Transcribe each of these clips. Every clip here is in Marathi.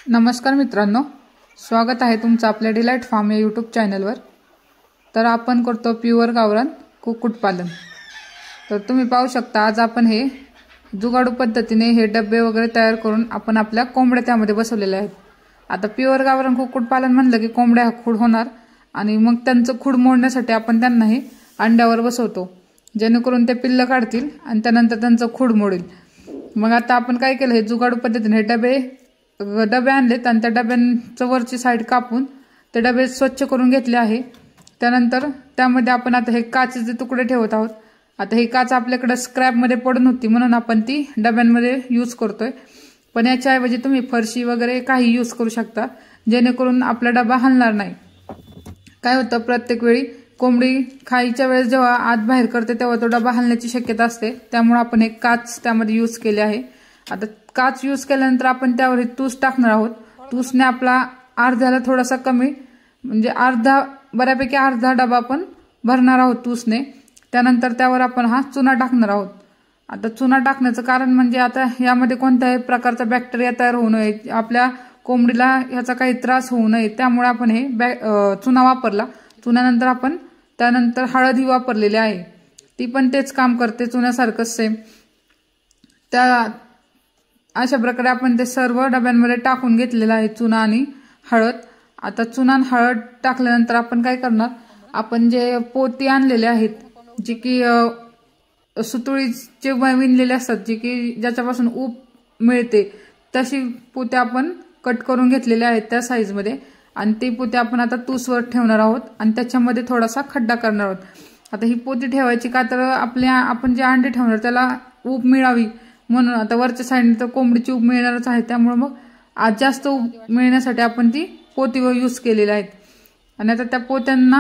नमस्कार मित्रांनो, स्वागत आहे तुमचं आपल्या डिलाइट फार्म या यूट्यूब चॅनलवर। तर आपण करतो प्युअर गावरान कुक्कुटपालन। तर तुम्ही पाहू शकता आज आपण हे जुगाडू पद्धतीने हे डब्बे वगैरे तयार करून आपण आपल्या कोंबड्या त्यामध्ये बसवलेल्या आहेत। आता प्युअर गावरान कुक्कुटपालन म्हणलं की कोंबड्या खूड होणार आणि मग त्यांचं खूड मोडण्यासाठी आपण त्यांना हे अंड्यावर बसवतो, जेणेकरून ते पिल्ल काढतील आणि त्यानंतर त्यांचं खूड मोडेल। मग आता आपण काय केलं, हे जुगाडू पद्धतीने हे डबे आणलेत आणि त्या डब्यांचं वरची साईड कापून ते डबे स्वच्छ करून घेतले आहे। त्यानंतर त्यामध्ये आपण आता हे काचेचे तुकडे ठेवत आहोत। आता ही काच आपल्याकडे स्क्रॅप मध्ये पडून होती म्हणून आपण ती डब्यांमध्ये यूज करतोय, पण याच्या ऐवजी तुम्ही फरशी वगैरे काही यूज करू शकता, जेणेकरून आपला डबा हलणार नाही। काय होतं, प्रत्येक वेळी कोंबडी खायच्या वेळेस जेव्हा आत बाहेर करते तेव्हा तो डबा हलण्याची शक्यता असते, त्यामुळे आपण एक काच त्यामध्ये यूज केली आहे। आता काच यूज केल्यानंतर आपण त्यावर तूस टाकणार आहोत। तूसने आपला अर्ध्याला थोडासा कमी म्हणजे बऱ्यापैकी अर्धा डबा आपण भरणार आहोत तूसने। त्यानंतर त्यावर आपण हा चुना टाकणार आहोत। आता चुना टाकण्याचं कारण म्हणजे आता यामध्ये कोणत्याही प्रकारचा बॅक्टेरिया तयार होऊ नये, आपल्या कोंबडीला याचा काही त्रास होऊ नये, त्यामुळे आपण हे चुना वापरला। चुन्यानंतर आपण त्यानंतर हळद ही वापरलेली आहे, ती पण तेच काम करते चुन्यासारखंच सेम। त्या अशा प्रकारे आपण ते सर्व डब्यांमध्ये टाकून घेतलेलं आहे चुना आणि हळद। आता चुना आणि हळद टाकल्यानंतर आपण काय करणार, आपण जे पोती आणलेले आहेत, जी की सुतुळीचे विणलेले असतात, जी की ज्याच्यापासून ऊब मिळते, तशी पोते आपण कट करून घेतलेले आहेत त्या साईज मध्ये, आणि ती पोते आपण आता तूसवर ठेवणार आहोत आणि त्याच्यामध्ये थोडासा खड्डा करणार आहोत। आता ही पोती ठेवायची का, तर आपण जे अंडे ठेवणार त्याला ऊब मिळावी म्हणून। आता वरच्या साईडने तर कोंबडीची ऊब मिळणारच आहे, त्यामुळे मग आज जास्त ऊब मिळण्यासाठी आपण ती पोतीवर यूज केलेली आहेत। आणि आता त्या पोत्यांना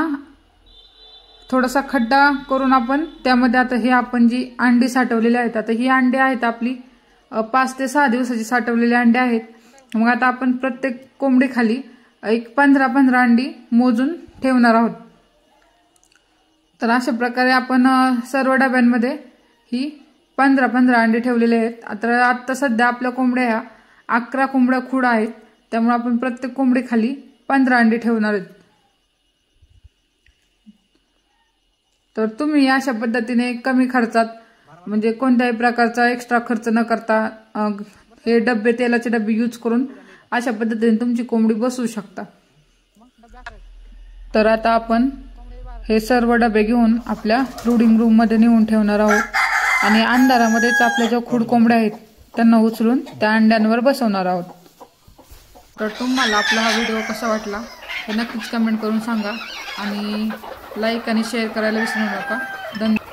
थोडासा खड्डा करून आपण त्यामध्ये आता हे आपण जी अंडी साठवलेली आहेत, आता ही अंडी आहेत आपली 5 ते 6 दिवसाची साठवलेली अंडी आहेत। मग आता आपण प्रत्येक कोंबडी खाली एक 15-15 अंडी मोजून ठेवणार आहोत। तर अशा प्रकारे आपण सर्व डब्यांमध्ये ही 15-15 अंडे ठेवलेले आहेत। आता सध्या आपल्या कोंबड्या ह्या 11 कोंबड्या खूड आहेत, त्यामुळे आपण प्रत्येक कोंबडी खाली 15 अंडे ठेवणार आहेत। तर तुम्ही अशा पद्धतीने कमी खर्चात म्हणजे कोणत्याही प्रकारचा एक्स्ट्रा खर्च न करता हे डब्बे, तेलाचे डब्बे यूज करून अशा पद्धतीने तुमची कोंबडी बसवू शकता। तर आता आपण हे सर्व डबे घेऊन आपल्या ब्रूडिंग रूम मध्ये नेऊन ठेवणार आहोत आणि अंधारामध्येच आपल्या ज्या खूड कोंबड्या आहेत त्यांना उचलून त्या अंड्यांवर बसवणार आहोत। तर तुम्हाला आपला हा व्हिडिओ कसा वाटला हे नक्कीच कमेंट करून सांगा आणि लाईक आणि शेअर करायला विसरू नका। धन्यवाद।